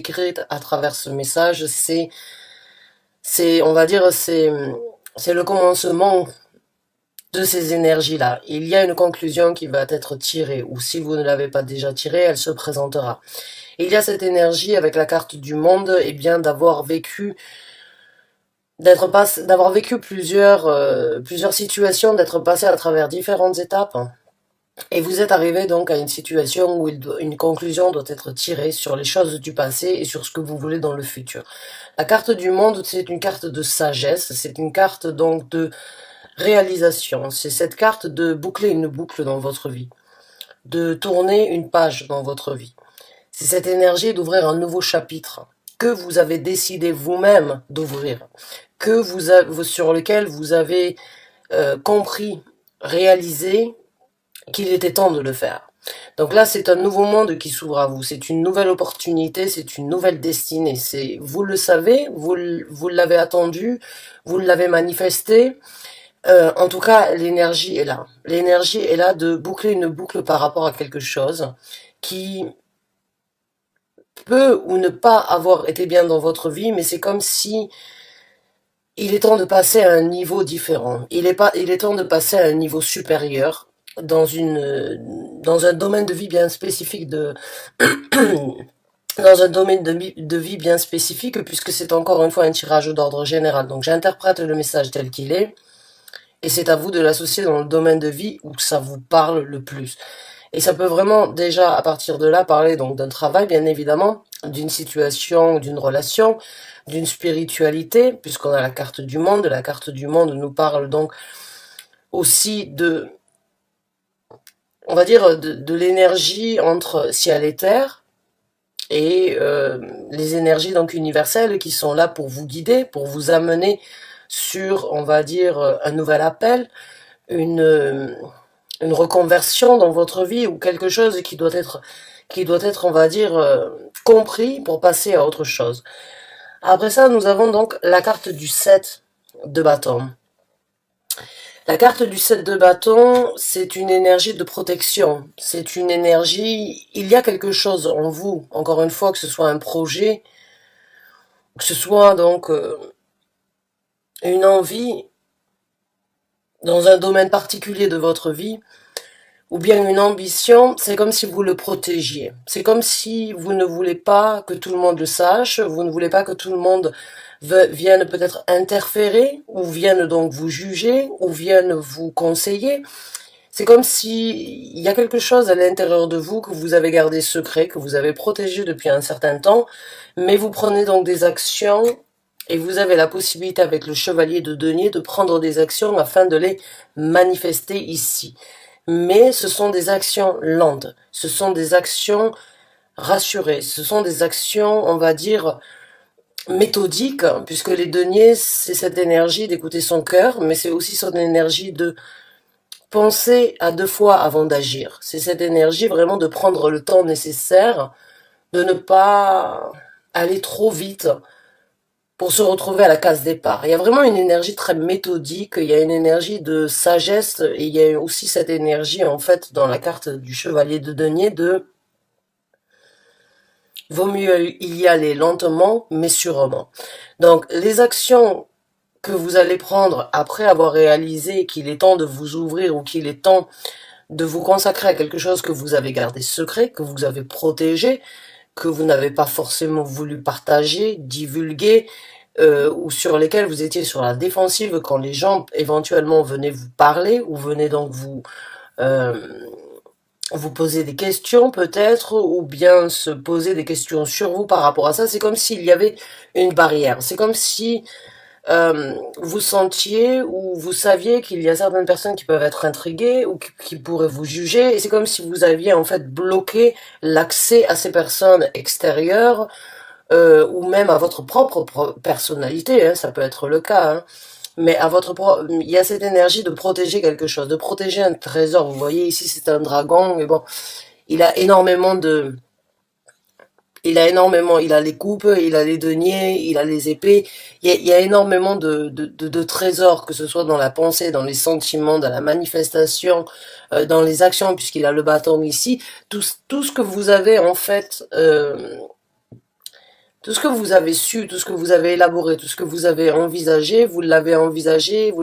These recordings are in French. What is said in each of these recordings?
écrit à travers ce message, on va dire, c'est le commencement de ces énergies-là. Il y a une conclusion qui va être tirée, ou si vous ne l'avez pas déjà tirée, elle se présentera. Il y a cette énergie avec la carte du monde, et bien d'avoir vécu, d'avoir vécu plusieurs situations, d'être passé à travers différentes étapes. Et vous êtes arrivé donc à une situation où une conclusion doit être tirée sur les choses du passé et sur ce que vous voulez dans le futur. La carte du monde, c'est une carte de sagesse, c'est une carte donc de réalisation. C'est cette carte de boucler une boucle dans votre vie, de tourner une page dans votre vie. C'est cette énergie d'ouvrir un nouveau chapitre que vous avez décidé vous-même d'ouvrir, sur lequel vous avez compris, réalisé qu'il était temps de le faire. Donc là, c'est un nouveau monde qui s'ouvre à vous. C'est une nouvelle opportunité, c'est une nouvelle destinée. Vous le savez, vous l'avez attendu, vous l'avez manifesté. En tout cas, l'énergie est là. L'énergie est là de boucler une boucle par rapport à quelque chose qui peut ou ne pas avoir été bien dans votre vie, mais c'est comme si il est temps de passer à un niveau différent. Il est temps de passer à un niveau supérieur dans un domaine de vie bien spécifique dans un domaine de vie bien spécifique, puisque c'est encore une fois un tirage d'ordre général. Donc j'interprète le message tel qu'il est, et c'est à vous de l'associer dans le domaine de vie où ça vous parle le plus. Et ça peut vraiment déjà à partir de là parler donc d'un travail bien évidemment, d'une situation, d'une relation, d'une spiritualité, puisqu'on a la carte du monde. La carte du monde nous parle donc aussi on va dire, de l'énergie entre ciel et terre, et les énergies donc universelles qui sont là pour vous guider, pour vous amener sur, on va dire, un nouvel appel, une, une reconversion dans votre vie, ou quelque chose qui doit être, on va dire, compris pour passer à autre chose. Après ça, nous avons donc la carte du 7 de bâton. La carte du 7 de bâton, c'est une énergie de protection. C'est une énergie, il y a quelque chose en vous, encore une fois, que ce soit un projet, que ce soit donc une envie dans un domaine particulier de votre vie, ou bien une ambition, c'est comme si vous le protégiez. C'est comme si vous ne voulez pas que tout le monde le sache, vous ne voulez pas que tout le monde vienne peut-être interférer, ou vienne donc vous juger, ou vienne vous conseiller. C'est comme si il y a quelque chose à l'intérieur de vous que vous avez gardé secret, que vous avez protégé depuis un certain temps, mais vous prenez donc des actions et vous avez la possibilité avec le chevalier de denier de prendre des actions afin de les manifester ici. Mais ce sont des actions lentes, ce sont des actions rassurées, ce sont des actions, on va dire, méthodiques, puisque les deniers, c'est cette énergie d'écouter son cœur, mais c'est aussi son énergie de penser à deux fois avant d'agir. C'est cette énergie vraiment de prendre le temps nécessaire, de ne pas aller trop vite pour se retrouver à la case départ. Il y a vraiment une énergie très méthodique, il y a une énergie de sagesse, et il y a aussi cette énergie, en fait, dans la carte du chevalier de denier, de vaut mieux y aller lentement, mais sûrement. Donc, les actions que vous allez prendre après avoir réalisé qu'il est temps de vous ouvrir, ou qu'il est temps de vous consacrer à quelque chose que vous avez gardé secret, que vous avez protégé, que vous n'avez pas forcément voulu partager, divulguer, ou sur lesquels vous étiez sur la défensive quand les gens éventuellement venaient vous parler, ou venaient donc vous poser des questions peut-être, ou bien se poser des questions sur vous par rapport à ça. C'est comme s'il y avait une barrière. C'est comme si vous sentiez ou vous saviez qu'il y a certaines personnes qui peuvent être intriguées ou qui pourraient vous juger, et c'est comme si vous aviez en fait bloqué l'accès à ces personnes extérieures, ou même à votre propre personnalité, hein, ça peut être le cas, hein, mais il y a cette énergie de protéger quelque chose, de protéger un trésor. Vous voyez ici c'est un dragon, mais bon, il a énormément de il a les coupes, il a les deniers, il a les épées. Il y a énormément de trésors, que ce soit dans la pensée, dans les sentiments, dans la manifestation, dans les actions, puisqu'il a le bâton ici. Tout ce que vous avez, en fait, Tout ce que vous avez su, tout ce que vous avez élaboré, tout ce que vous l'avez envisagé, vous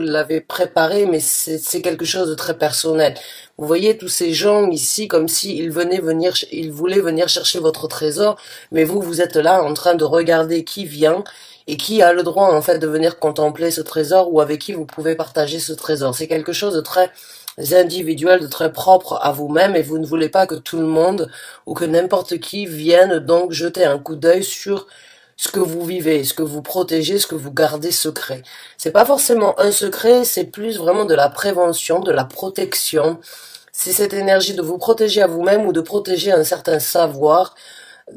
l'avez préparé, mais c'est quelque chose de très personnel. Vous voyez tous ces gens ici comme s'ils ils voulaient venir chercher votre trésor, mais vous êtes là en train de regarder qui vient et qui a le droit en fait de venir contempler ce trésor ou avec qui vous pouvez partager ce trésor. C'est quelque chose de très individuel, de très propre à vous-même et vous ne voulez pas que tout le monde ou que n'importe qui vienne donc jeter un coup d'œil sur ce que vous vivez, ce que vous protégez, ce que vous gardez secret. C'est pas forcément un secret, c'est plus vraiment de la prévention, de la protection. C'est cette énergie de vous protéger à vous-même ou de protéger un certain savoir,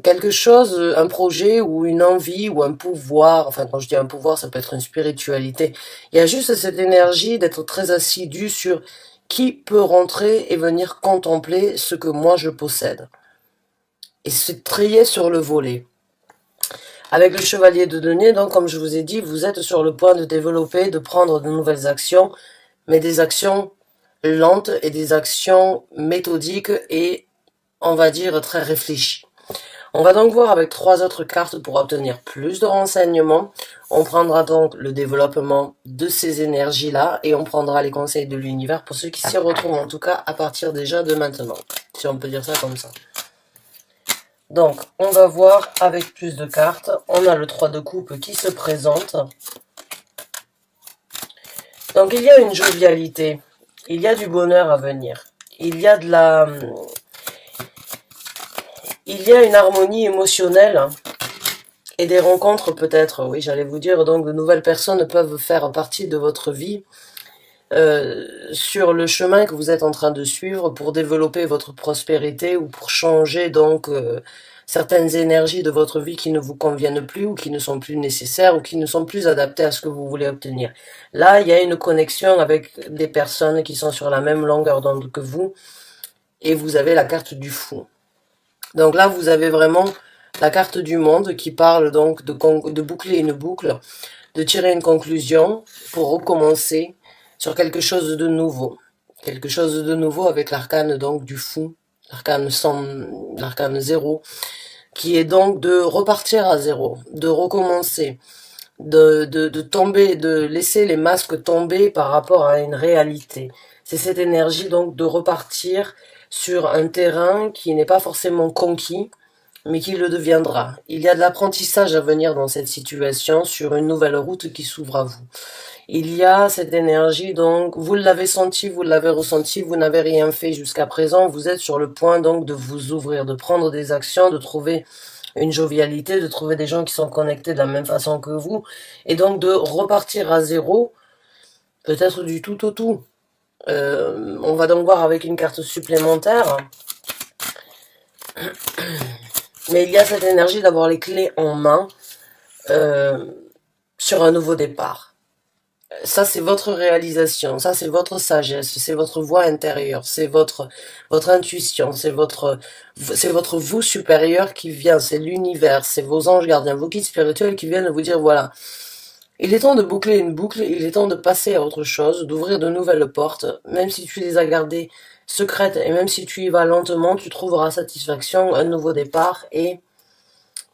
quelque chose, un projet ou une envie ou un pouvoir. Enfin, quand je dis un pouvoir, ça peut être une spiritualité. Il y a juste cette énergie d'être très assidu sur qui peut rentrer et venir contempler ce que moi je possède. Et se trier sur le volet. Avec le chevalier de denier, donc, comme je vous ai dit, vous êtes sur le point de développer, de prendre de nouvelles actions, mais des actions lentes et des actions méthodiques et, on va dire, très réfléchies. On va donc voir avec 3 autres cartes pour obtenir plus de renseignements. On prendra donc le développement de ces énergies-là et on prendra les conseils de l'univers pour ceux qui s'y retrouvent, en tout cas à partir déjà de maintenant, si on peut dire ça comme ça. Donc, on va voir avec plus de cartes. On a le 3 de coupe qui se présente. Donc, il y a une jovialité. Il y a du bonheur à venir. Il y a une harmonie émotionnelle et des rencontres peut-être. Oui, j'allais vous dire, donc de nouvelles personnes peuvent faire partie de votre vie sur le chemin que vous êtes en train de suivre pour développer votre prospérité ou pour changer donc certaines énergies de votre vie qui ne vous conviennent plus ou qui ne sont plus nécessaires ou qui ne sont plus adaptées à ce que vous voulez obtenir. Là, il y a une connexion avec des personnes qui sont sur la même longueur d'onde que vous et vous avez la carte du fou. Donc là, vous avez vraiment la carte du monde qui parle donc de boucler une boucle, de tirer une conclusion pour recommencer sur quelque chose de nouveau. Quelque chose de nouveau avec l'arcane donc du fou, l'arcane 0, qui est donc de repartir à zéro, de recommencer, de tomber, de laisser les masques tomber par rapport à une réalité. C'est cette énergie donc de repartir sur un terrain qui n'est pas forcément conquis, mais qui le deviendra. Il y a de l'apprentissage à venir dans cette situation sur une nouvelle route qui s'ouvre à vous. Il y a cette énergie, donc, vous l'avez senti, vous l'avez ressenti, vous n'avez rien fait jusqu'à présent, vous êtes sur le point donc de vous ouvrir, de prendre des actions, de trouver une jovialité, de trouver des gens qui sont connectés de la même façon que vous, et donc de repartir à zéro, peut-être du tout au tout. On va donc voir avec une carte supplémentaire. Mais il y a cette énergie d'avoir les clés en main sur un nouveau départ. Ça, c'est votre réalisation, ça, c'est votre sagesse, c'est votre voix intérieure, c'est votre intuition, c'est votre vous supérieur qui vient, c'est l'univers, c'est vos anges gardiens, vos guides spirituels qui viennent vous dire, voilà, il est temps de boucler une boucle, il est temps de passer à autre chose, d'ouvrir de nouvelles portes, même si tu les as gardées secrètes et même si tu y vas lentement, tu trouveras satisfaction, un nouveau départ et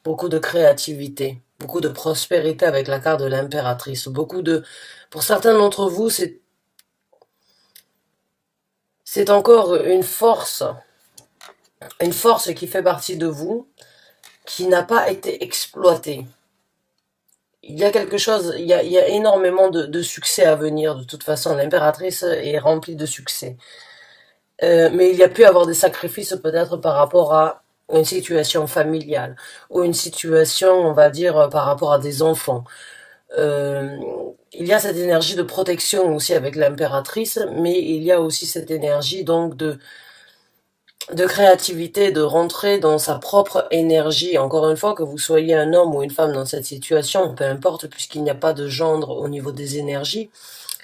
beaucoup de créativité, beaucoup de prospérité avec la carte de l'impératrice, pour certains d'entre vous, c'est encore une force qui fait partie de vous, qui n'a pas été exploitée. Il y a quelque chose, il y a énormément de succès à venir, de toute façon, l'impératrice est remplie de succès. Mais il y a pu avoir des sacrifices peut-être par rapport à une situation familiale, ou une situation, on va dire, par rapport à des enfants. Il y a cette énergie de protection aussi avec l'impératrice, mais il y a aussi cette énergie donc de créativité, de rentrer dans sa propre énergie. Encore une fois, que vous soyez un homme ou une femme dans cette situation, peu importe, puisqu'il n'y a pas de gendre au niveau des énergies,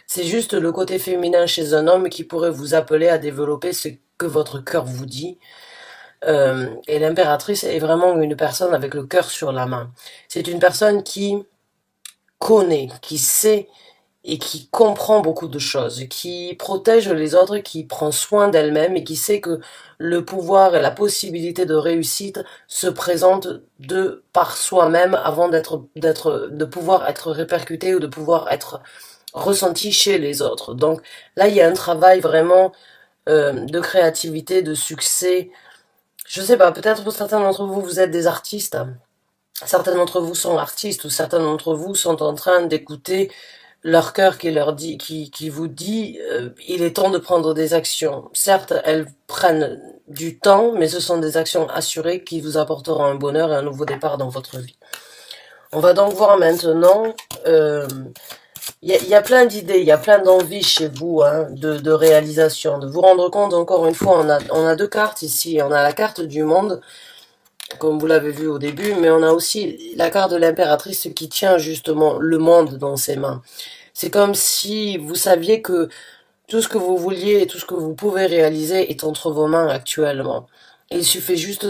c'est juste le côté féminin chez un homme qui pourrait vous appeler à développer ce que votre cœur vous dit. Et l'impératrice est vraiment une personne avec le cœur sur la main. C'est une personne qui connaît, qui sait et qui comprend beaucoup de choses, qui protège les autres, qui prend soin d'elle-même et qui sait que le pouvoir et la possibilité de réussite se présentent de par soi-même avant de pouvoir être répercuté ou de pouvoir être ressenti chez les autres. Donc là, il y a un travail vraiment de créativité, de succès. Je sais pas, peut-être pour certains d'entre vous, vous êtes des artistes. Certains d'entre vous sont artistes ou certains d'entre vous sont en train d'écouter leur cœur qui leur dit, qui vous dit, il est temps de prendre des actions. Certes, elles prennent du temps, mais ce sont des actions assurées qui vous apporteront un bonheur et un nouveau départ dans votre vie. On va donc voir maintenant, y a plein d'idées, il y a plein d'envies chez vous, hein, de réalisation, de vous rendre compte, encore une fois, on a deux cartes ici, on a la carte du monde, comme vous l'avez vu au début, mais on a aussi la carte de l'impératrice qui tient justement le monde dans ses mains. C'est comme si vous saviez que tout ce que vous vouliez et tout ce que vous pouvez réaliser est entre vos mains actuellement. Il suffit juste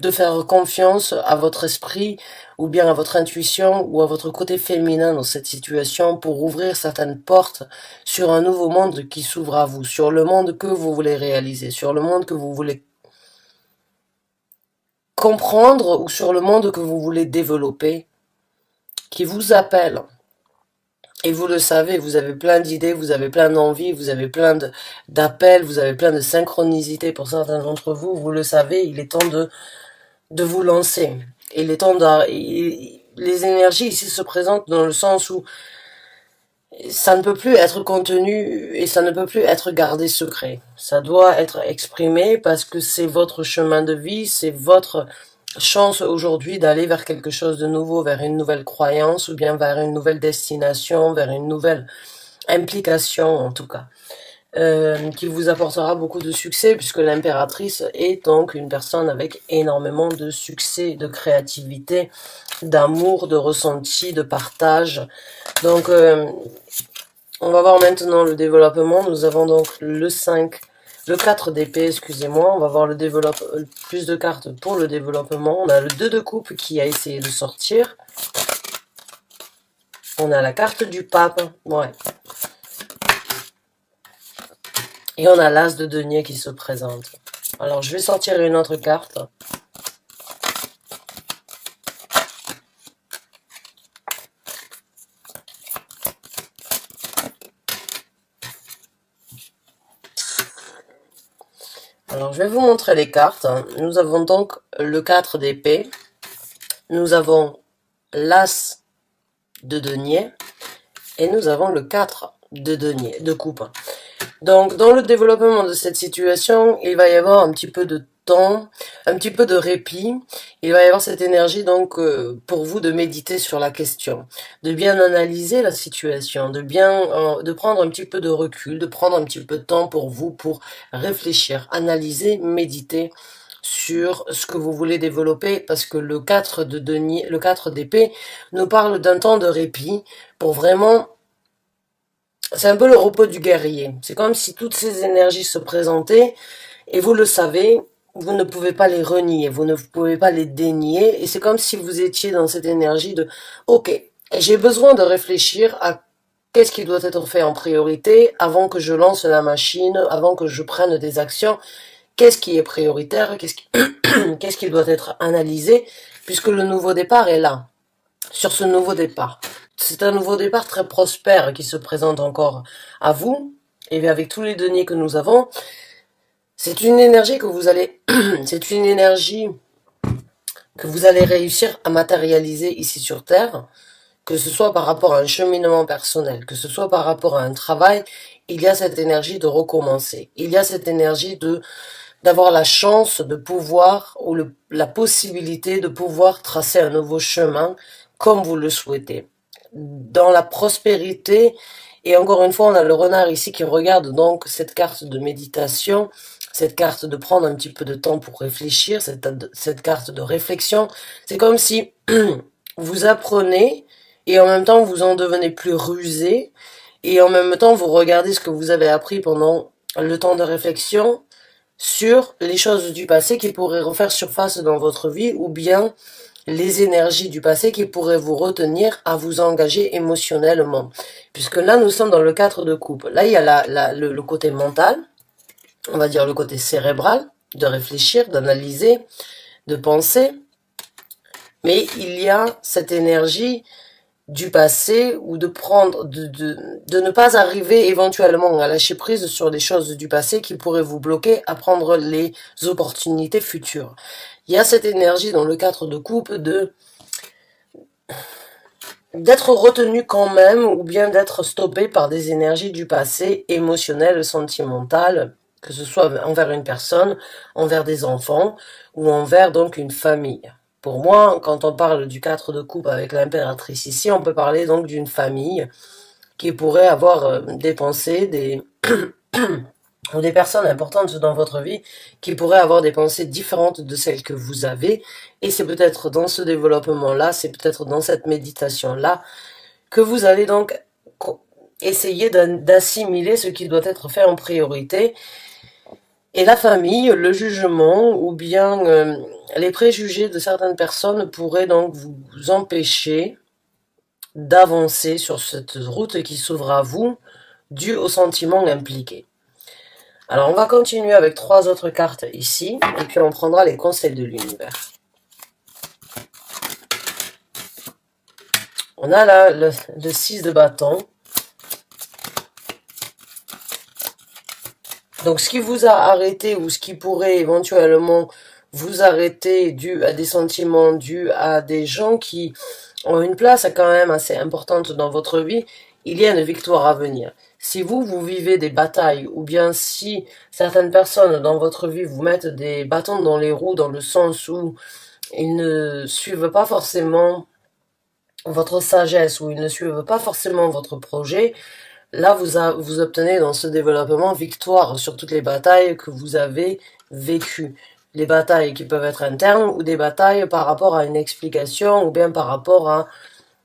de faire confiance à votre esprit ou bien à votre intuition ou à votre côté féminin dans cette situation pour ouvrir certaines portes sur un nouveau monde qui s'ouvre à vous, sur le monde que vous voulez réaliser, sur le monde que vous voulez comprendre ou sur le monde que vous voulez développer, qui vous appelle. Et vous le savez, vous avez plein d'idées, vous avez plein d'envies, vous avez plein d'appels, vous avez plein de synchronicité pour certains d'entre vous, vous le savez, il est temps de vous lancer. Il est temps les énergies ici se présentent dans le sens où ça ne peut plus être contenu et ça ne peut plus être gardé secret. Ça doit être exprimé parce que c'est votre chemin de vie, c'est votre chance aujourd'hui d'aller vers quelque chose de nouveau, vers une nouvelle croyance ou bien vers une nouvelle destination, vers une nouvelle implication en tout cas, qui vous apportera beaucoup de succès puisque l'impératrice est donc une personne avec énormément de succès, de créativité, d'amour, de ressenti, de partage. Donc on va voir maintenant le développement. Nous avons donc le 4 d'épée, excusez-moi. On va voir plus de cartes pour le développement. On a le 2 de coupe qui a essayé de sortir. On a la carte du pape. Ouais. Et on a l'as de denier qui se présente. Alors, je vais sortir une autre carte. Alors, je vais vous montrer les cartes. Nous avons donc le 4 d'épée. Nous avons l'as de denier. Et nous avons le 4 de denier, de coupe. Donc, dans le développement de cette situation, il va y avoir un petit peu de temps, un petit peu de répit. Il va y avoir cette énergie, donc, pour vous de méditer sur la question, de bien analyser la situation, de prendre un petit peu de recul, de prendre un petit peu de temps pour vous, pour réfléchir, analyser, méditer sur ce que vous voulez développer, parce que le 4 de denier, le 4 d'épée nous parle d'un temps de répit pour vraiment. C'est un peu le repos du guerrier. C'est comme si toutes ces énergies se présentaient, et vous le savez, vous ne pouvez pas les renier, vous ne pouvez pas les dénier, et c'est comme si vous étiez dans cette énergie de « Ok, j'ai besoin de réfléchir à qu'est-ce qui doit être fait en priorité avant que je lance la machine, avant que je prenne des actions, qu'est-ce qui est prioritaire, qu'est-ce qui doit être analysé, puisque le nouveau départ est là, sur ce nouveau départ. » C'est un nouveau départ très prospère qui se présente encore à vous, et avec tous les deniers que nous avons, c'est une énergie que vous allez, c'est une énergie que vous allez réussir à matérialiser ici sur Terre, que ce soit par rapport à un cheminement personnel, que ce soit par rapport à un travail, il y a cette énergie de recommencer, il y a cette énergie d'avoir la chance de pouvoir, ou la possibilité de pouvoir tracer un nouveau chemin comme vous le souhaitez. Dans la prospérité, et encore une fois, on a le renard ici qui regarde donc cette carte de méditation, cette carte de prendre un petit peu de temps pour réfléchir, cette carte de réflexion. C'est comme si vous apprenez, et en même temps vous en devenez plus rusé, et en même temps vous regardez ce que vous avez appris pendant le temps de réflexion sur les choses du passé qui pourraient refaire surface dans votre vie, ou bien les énergies du passé qui pourraient vous retenir à vous engager émotionnellement. Puisque là, nous sommes dans le 4 de coupe. Là, il y a le côté mental, on va dire le côté cérébral, de réfléchir, d'analyser, de penser. Mais il y a cette énergie du passé ou de prendre, de ne pas arriver éventuellement à lâcher prise sur les choses du passé qui pourraient vous bloquer à prendre les opportunités futures. Il y a cette énergie dans le 4 de coupe d'être retenu quand même ou bien d'être stoppé par des énergies du passé émotionnelles, sentimentales, que ce soit envers une personne, envers des enfants ou envers donc une famille. Pour moi, quand on parle du 4 de coupe avec l'impératrice ici, on peut parler donc d'une famille qui pourrait avoir des pensées, ou des personnes importantes dans votre vie qui pourraient avoir des pensées différentes de celles que vous avez. Et c'est peut-être dans ce développement-là, c'est peut-être dans cette méditation-là que vous allez donc essayer d'assimiler ce qui doit être fait en priorité. Et la famille, le jugement ou bien les préjugés de certaines personnes pourraient donc vous empêcher d'avancer sur cette route qui s'ouvre à vous dû aux sentiments impliqués. Alors on va continuer avec 3 autres cartes ici et puis on prendra les conseils de l'univers. On a là le 6 de bâton. Donc ce qui vous a arrêté ou ce qui pourrait éventuellement vous arrêter dû à des sentiments, dû à des gens qui ont une place quand même assez importante dans votre vie, il y a une victoire à venir. Si vous vivez des batailles, ou bien si certaines personnes dans votre vie vous mettent des bâtons dans les roues, dans le sens où ils ne suivent pas forcément votre sagesse, ou ils ne suivent pas forcément votre projet, là vous obtenez dans ce développement victoire sur toutes les batailles que vous avez vécues. Les batailles qui peuvent être internes, ou des batailles par rapport à une explication, ou bien par rapport à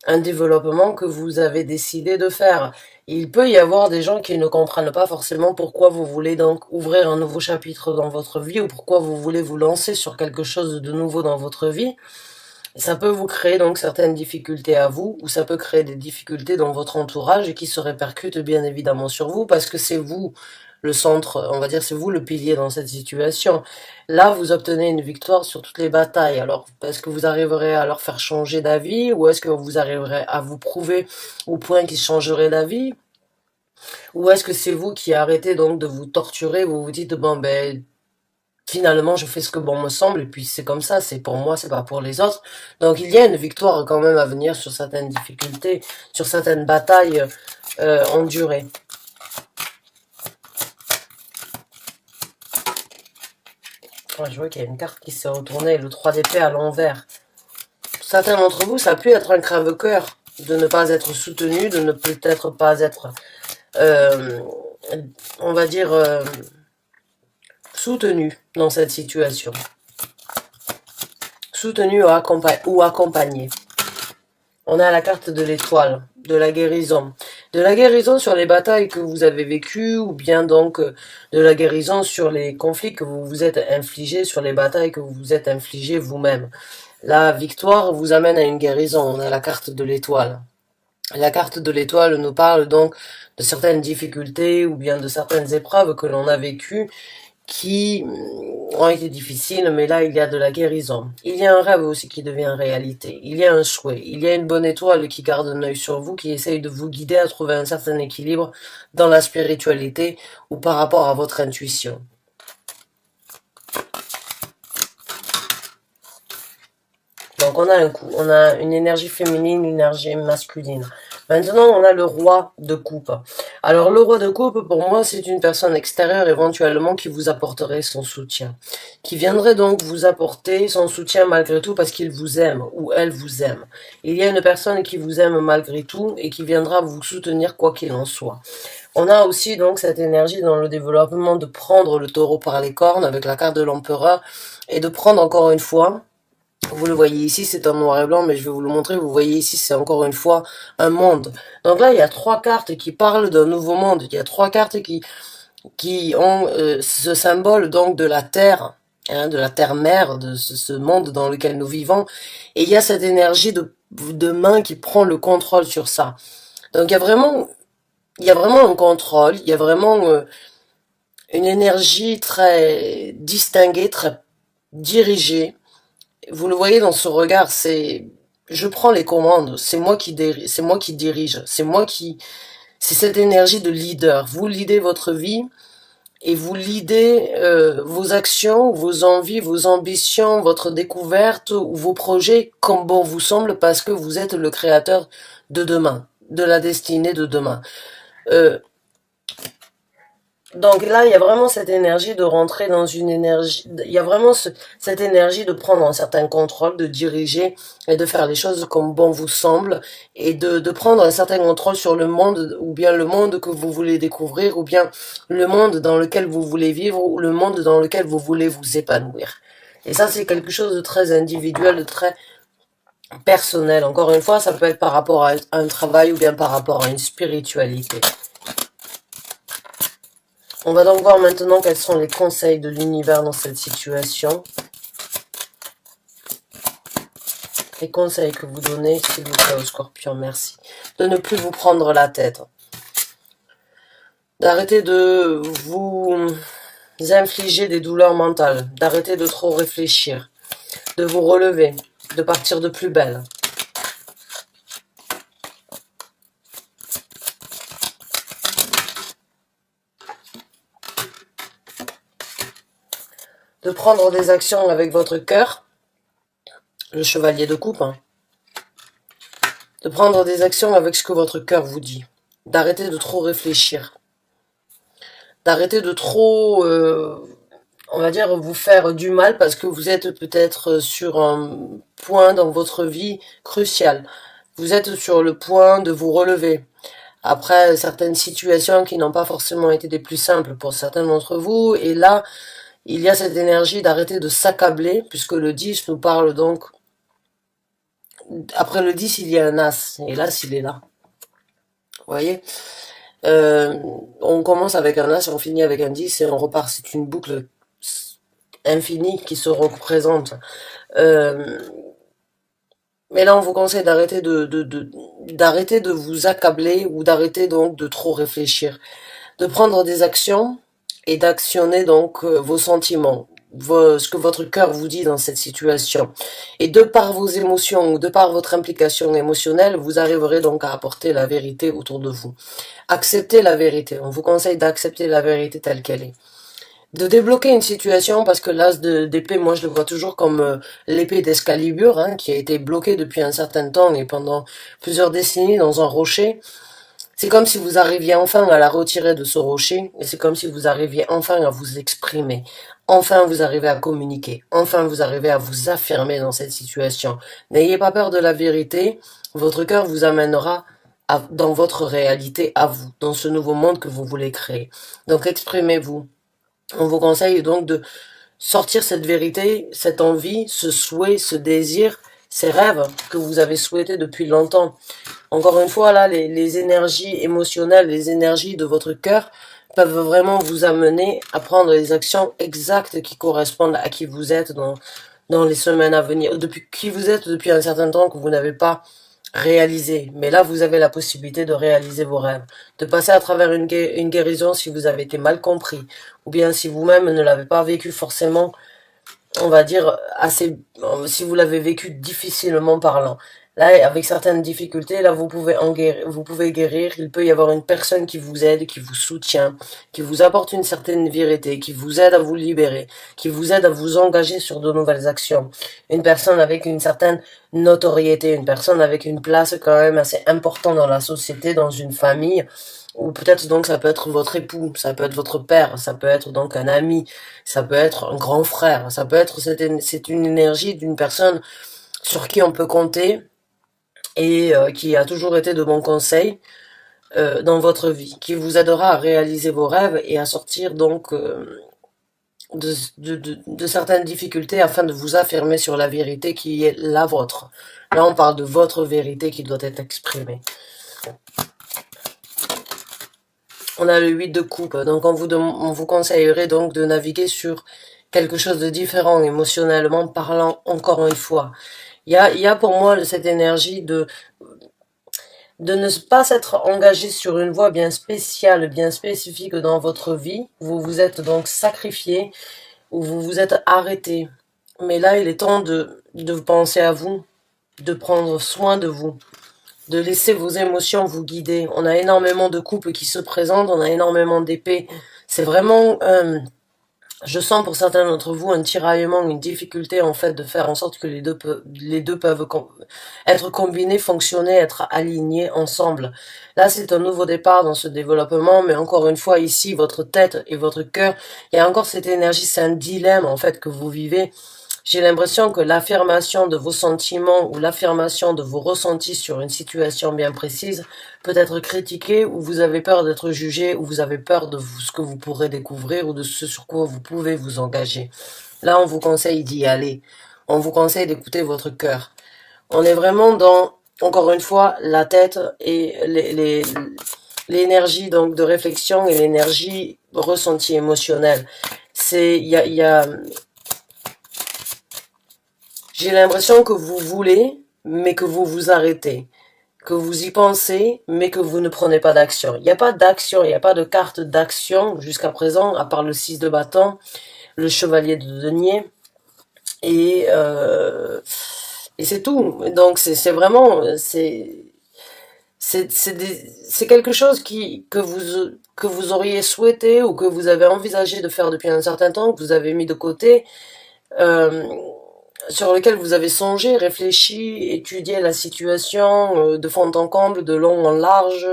un développement que vous avez décidé de faire. Il peut y avoir des gens qui ne comprennent pas forcément pourquoi vous voulez donc ouvrir un nouveau chapitre dans votre vie ou pourquoi vous voulez vous lancer sur quelque chose de nouveau dans votre vie. Ça peut vous créer donc certaines difficultés à vous ou ça peut créer des difficultés dans votre entourage et qui se répercutent bien évidemment sur vous parce que c'est vous le centre, on va dire c'est vous le pilier dans cette situation. Là, vous obtenez une victoire sur toutes les batailles. Alors, est-ce que vous arriverez à leur faire changer d'avis ou est-ce que vous arriverez à vous prouver au point qu'ils changeraient d'avis? Ou est-ce que c'est vous qui arrêtez donc de vous torturer, vous vous dites, bon ben, finalement je fais ce que bon me semble et puis c'est comme ça, c'est pour moi, c'est pas pour les autres. Donc il y a une victoire quand même à venir sur certaines difficultés, sur certaines batailles endurées. Je vois qu'il y a une carte qui s'est retournée, le 3 d'épée à l'envers. Certains d'entre vous, ça a pu être un crève-cœur de ne pas être soutenu, de ne peut-être pas être, on va dire, soutenu dans cette situation. Soutenu ou accompagné. On a la carte de l'étoile, de la guérison. De la guérison sur les batailles que vous avez vécues, ou bien donc de la guérison sur les conflits que vous vous êtes infligés, sur les batailles que vous vous êtes infligés vous-même. La victoire vous amène à une guérison, on a la carte de l'étoile. La carte de l'étoile nous parle donc de certaines difficultés, ou bien de certaines épreuves que l'on a vécues, qui ont été difficiles, mais là il y a de la guérison. Il y a un rêve aussi qui devient réalité. Il y a un souhait. Il y a une bonne étoile qui garde un œil sur vous, qui essaye de vous guider à trouver un certain équilibre dans la spiritualité ou par rapport à votre intuition. Donc on a un coup, on a une énergie féminine, une énergie masculine. Maintenant, on a le roi de coupe. Alors, le roi de coupe, pour moi, c'est une personne extérieure éventuellement qui vous apporterait son soutien. Qui viendrait donc vous apporter son soutien malgré tout parce qu'il vous aime ou elle vous aime. Il y a une personne qui vous aime malgré tout et qui viendra vous soutenir quoi qu'il en soit. On a aussi donc cette énergie dans le développement de prendre le taureau par les cornes avec la carte de l'empereur et de prendre encore une fois. Vous le voyez ici, c'est en noir et blanc, mais je vais vous le montrer. Vous voyez ici, c'est encore une fois un monde. Donc là, il y a 3 cartes qui parlent d'un nouveau monde. Il y a 3 cartes qui ont ce symbole donc de la terre hein, de la terre-mère, de ce monde dans lequel nous vivons. Et il y a cette énergie de main qui prend le contrôle sur ça. Donc il y a vraiment un contrôle, il y a vraiment une énergie très distinguée, très dirigée. Vous le voyez dans ce regard, c'est je prends les commandes, c'est moi qui dirige, c'est cette énergie de leader. Vous leadez votre vie et vous leadez vos actions, vos envies, vos ambitions, votre découverte ou vos projets comme bon vous semble parce que vous êtes le créateur de demain, de la destinée de demain. Euh, Donc là, il y a vraiment cette énergie de rentrer dans une énergie, il y a vraiment cette énergie de prendre un certain contrôle, de diriger et de faire les choses comme bon vous semble et de prendre un certain contrôle sur le monde ou bien le monde que vous voulez découvrir ou bien le monde dans lequel vous voulez vivre ou le monde dans lequel vous voulez vous épanouir. Et ça, c'est quelque chose de très individuel, de très personnel. Encore une fois, ça peut être par rapport à un travail ou bien par rapport à une spiritualité. On va donc voir maintenant quels sont les conseils de l'univers dans cette situation. Les conseils que vous donnez, s'il vous plaît, au Scorpion, merci. De ne plus vous prendre la tête. D'arrêter de vous infliger des douleurs mentales. D'arrêter de trop réfléchir. De vous relever. De partir de plus belle. De prendre des actions avec votre cœur. Le chevalier de coupe. Hein. De prendre des actions avec ce que votre cœur vous dit. D'arrêter de trop réfléchir. D'arrêter de trop, on va dire, vous faire du mal parce que vous êtes peut-être sur un point dans votre vie crucial. Vous êtes sur le point de vous relever. Après certaines situations qui n'ont pas forcément été des plus simples pour certains d'entre vous. Et là, il y a cette énergie d'arrêter de s'accabler puisque le 10 nous parle donc. Après le 10, il y a un as. Et l'as, il est là. Vous voyez on commence avec un as, on finit avec un 10 et on repart. C'est une boucle infinie qui se représente. Mais là, on vous conseille d'arrêter d'arrêter de vous accabler ou d'arrêter donc de trop réfléchir. De prendre des actions et d'actionner donc vos sentiments, ce que votre cœur vous dit dans cette situation. Et de par vos émotions ou de par votre implication émotionnelle, vous arriverez donc à apporter la vérité autour de vous. Acceptez la vérité. On vous conseille d'accepter la vérité telle qu'elle est. De débloquer une situation, parce que l'as d'épée, moi je le vois toujours comme l'épée d'Excalibur, hein, qui a été bloquée depuis un certain temps et pendant plusieurs décennies dans un rocher. C'est comme si vous arriviez enfin à la retirer de ce rocher, et c'est comme si vous arriviez enfin à vous exprimer. Enfin vous arrivez à communiquer. Enfin vous arrivez à vous affirmer dans cette situation. N'ayez pas peur de la vérité. Votre cœur vous amènera dans votre réalité à vous, dans ce nouveau monde que vous voulez créer. Donc exprimez-vous. On vous conseille donc de sortir cette vérité, cette envie, ce souhait, ce désir, ces rêves que vous avez souhaités depuis longtemps. Encore une fois, là, les énergies émotionnelles, les énergies de votre cœur peuvent vraiment vous amener à prendre les actions exactes qui correspondent à qui vous êtes dans les semaines à venir, depuis qui vous êtes depuis un certain temps que vous n'avez pas réalisé. Mais là, vous avez la possibilité de réaliser vos rêves, de passer à travers une guérison si vous avez été mal compris, ou bien si vous-même ne l'avez pas vécu forcément, on va dire, assez, si vous l'avez vécu difficilement parlant. Là, avec certaines difficultés, là, vous pouvez guérir. Il peut y avoir une personne qui vous aide, qui vous soutient, qui vous apporte une certaine vérité, qui vous aide à vous libérer, qui vous aide à vous engager sur de nouvelles actions. Une personne avec une certaine notoriété, une personne avec une place quand même assez importante dans la société, dans une famille, ou peut-être donc ça peut être votre époux, ça peut être votre père, ça peut être donc un ami, ça peut être un grand frère, ça peut être c'est une énergie d'une personne sur qui on peut compter et qui a toujours été de bons conseils dans votre vie, qui vous aidera à réaliser vos rêves et à sortir donc de certaines difficultés afin de vous affirmer sur la vérité qui est la vôtre. Là, on parle de votre vérité qui doit être exprimée. On a le 8 de coupe, donc on vous conseillerait donc de naviguer sur quelque chose de différent émotionnellement parlant, encore une fois. Il y a pour moi cette énergie de ne pas s'être engagé sur une voie bien spéciale, bien spécifique dans votre vie. Vous vous êtes donc sacrifié ou vous vous êtes arrêté. Mais là, il est temps de penser à vous, de prendre soin de vous, de laisser vos émotions vous guider. On a énormément de couples qui se présentent, on a énormément d'épées. C'est vraiment, je sens pour certains d'entre vous un tiraillement, une difficulté en fait de faire en sorte que les deux peuvent être combinés, fonctionner, être alignés ensemble. Là, c'est un nouveau départ dans ce développement, mais encore une fois, ici, votre tête et votre cœur, il y a encore cette énergie, c'est un dilemme en fait que vous vivez. J'ai l'impression que l'affirmation de vos sentiments ou l'affirmation de vos ressentis sur une situation bien précise peut être critiquée, ou vous avez peur d'être jugé, ou vous avez peur de ce que vous pourrez découvrir ou de ce sur quoi vous pouvez vous engager. Là, on vous conseille d'y aller. On vous conseille d'écouter votre cœur. On est vraiment dans, encore une fois, la tête et l'énergie donc de réflexion et l'énergie ressentie émotionnelle. J'ai l'impression que vous voulez, mais que vous vous arrêtez. Que vous y pensez, mais que vous ne prenez pas d'action. Il n'y a pas d'action, il n'y a pas de carte d'action jusqu'à présent, à part le 6 de bâton, le chevalier de denier, et, euh, et c'est tout. Donc c'est vraiment, c'est quelque chose que vous auriez souhaité ou que vous avez envisagé de faire depuis un certain temps, que vous avez mis de côté, euh, sur lequel vous avez songé, réfléchi, étudié la situation de fond en comble, de long en large.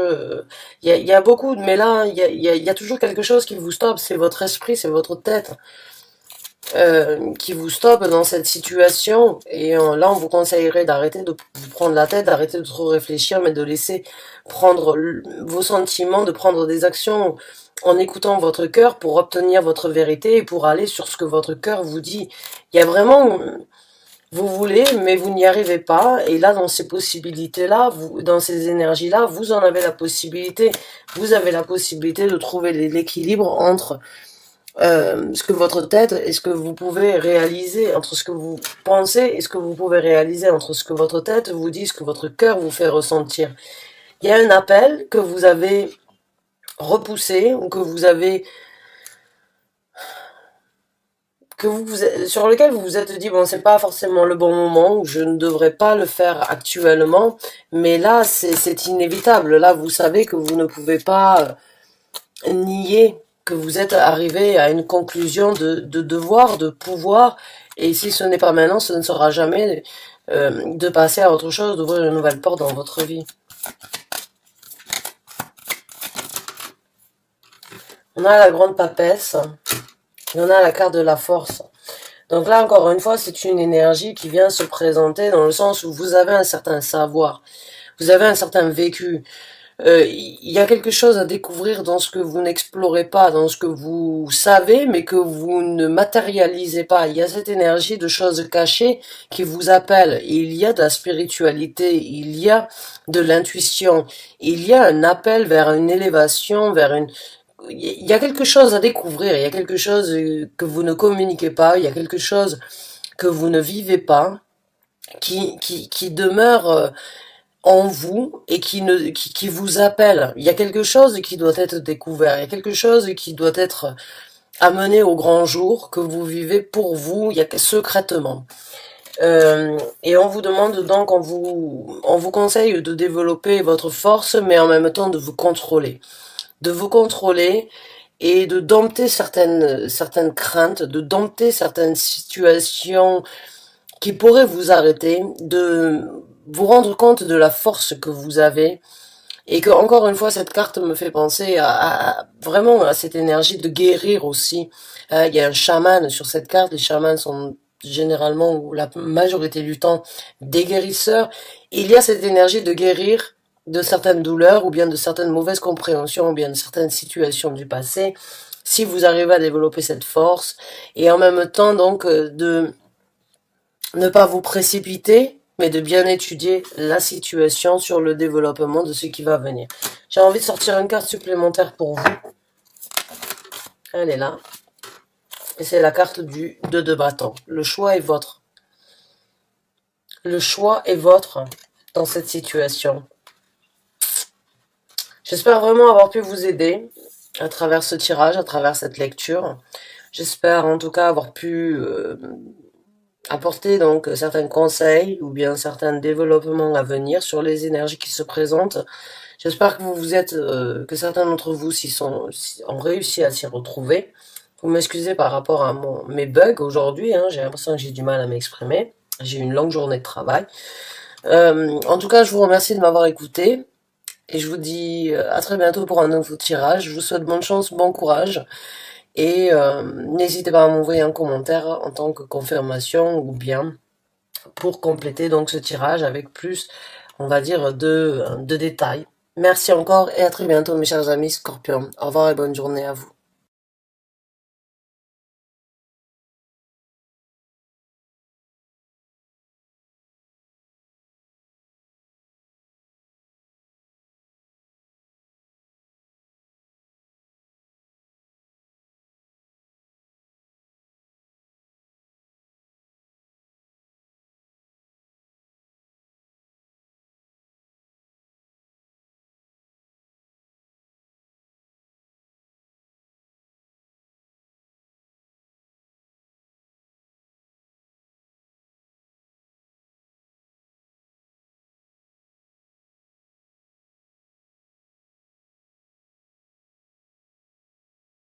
Il y a beaucoup, mais là, il y a toujours quelque chose qui vous stoppe. C'est votre esprit, c'est votre tête qui vous stoppe dans cette situation. Et là, on vous conseillerait d'arrêter de vous prendre la tête, d'arrêter de trop réfléchir, mais de laisser prendre vos sentiments, de prendre des actions en écoutant votre cœur pour obtenir votre vérité et pour aller sur ce que votre cœur vous dit. Il y a vraiment, vous voulez, mais vous n'y arrivez pas. Et là, dans ces possibilités-là, dans ces énergies-là, vous en avez la possibilité. Vous avez la possibilité de trouver l'équilibre entre ce que votre tête et ce que vous pouvez réaliser, entre ce que vous pensez et ce que vous pouvez réaliser, entre ce que votre tête vous dit, ce que votre cœur vous fait ressentir. Il y a un appel que vous avez repoussé ou que vous avez sur lequel vous vous êtes dit bon, c'est pas forcément le bon moment, ou je ne devrais pas le faire actuellement, mais là c'est inévitable. Là, vous savez que vous ne pouvez pas nier que vous êtes arrivé à une conclusion de devoir, de pouvoir, et si ce n'est pas maintenant, ce ne sera jamais de passer à autre chose, d'ouvrir une nouvelle porte dans votre vie. On a la grande papesse, et on a la carte de la force. Donc là, encore une fois, c'est une énergie qui vient se présenter dans le sens où vous avez un certain savoir, vous avez un certain vécu. Il y a quelque chose à découvrir dans ce que vous n'explorez pas, dans ce que vous savez, mais que vous ne matérialisez pas. Il y a cette énergie de choses cachées qui vous appelle. Il y a de la spiritualité, il y a de l'intuition, il y a un appel vers une élévation, vers une... Il y a quelque chose à découvrir, il y a quelque chose que vous ne communiquez pas, il y a quelque chose que vous ne vivez pas, qui demeure en vous et qui vous appelle. Il y a quelque chose qui doit être découvert, il y a quelque chose qui doit être amené au grand jour, que vous vivez pour vous, il y a secrètement. Et on vous demande donc, on vous conseille de développer votre force, mais en même temps de vous contrôler. De vous contrôler et de dompter certaines craintes, de dompter certaines situations qui pourraient vous arrêter, de vous rendre compte de la force que vous avez, et que, encore une fois, cette carte me fait penser vraiment à cette énergie de guérir aussi. Il y a un chaman sur cette carte, les chamans sont généralement, ou la majorité du temps, des guérisseurs. Il y a cette énergie de guérir de certaines douleurs, ou bien de certaines mauvaises compréhensions, ou bien de certaines situations du passé, si vous arrivez à développer cette force, et en même temps, donc, de ne pas vous précipiter, mais de bien étudier la situation sur le développement de ce qui va venir. J'ai envie de sortir une carte supplémentaire pour vous. Elle est là. Et c'est la carte du 2 de bâton. Le choix est vôtre. Le choix est vôtre dans cette situation. J'espère vraiment avoir pu vous aider à travers ce tirage, à travers cette lecture. J'espère en tout cas avoir pu apporter donc certains conseils ou bien certains développements à venir sur les énergies qui se présentent. J'espère que vous êtes, que certains d'entre vous ont réussi à s'y retrouver. Vous m'excusez par rapport à mes bugs aujourd'hui, hein, j'ai l'impression que j'ai du mal à m'exprimer. J'ai eu une longue journée de travail. En tout cas, je vous remercie de m'avoir écouté. Et je vous dis à très bientôt pour un nouveau tirage. Je vous souhaite bonne chance, bon courage. Et n'hésitez pas à m'envoyer un commentaire en tant que confirmation ou bien pour compléter donc ce tirage avec plus, on va dire, de détails. Merci encore et à très bientôt mes chers amis Scorpions. Au revoir et bonne journée à vous.